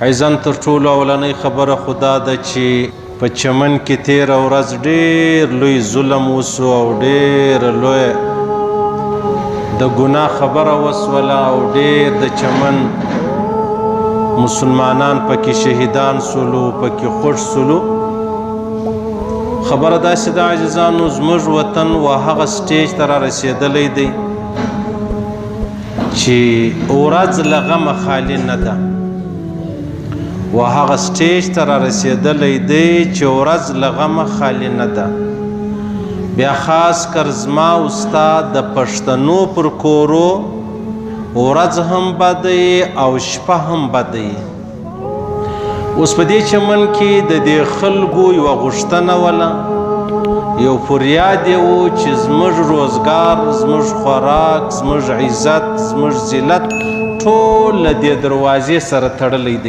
ایزن تر ټولو اولنۍ خبره خو دا ده چې په چمن کې تېره ورځ ډېر لوی ظلم وسو او ډېره لویه د ګناه خبره وسوله او ډېر د چمن مسلمانان پکې شهیدان سولو پکې خوږ سولو. خبره داسې ده عزیزانو، زموږ وطن و هغه سټیج ته را رسېدلی دی چې ورځ له غمه خالي نه ده، و هغه سټیج ته را رسېدلی دی چې ورځ له غمه خالي نه ده. بیا خاص کر زما او ستا د پښتنو پر کورو ورځ هم بده او شپه هم بده. اوس په دې چمن کې د دې خلکو یوه غوښتنه وله، یو فریاد یې و چې زموږ روزګار، زموږ خوراک، زموږ عزت، زموږ ذلت ټول له دې دروازې سره تړلی دی.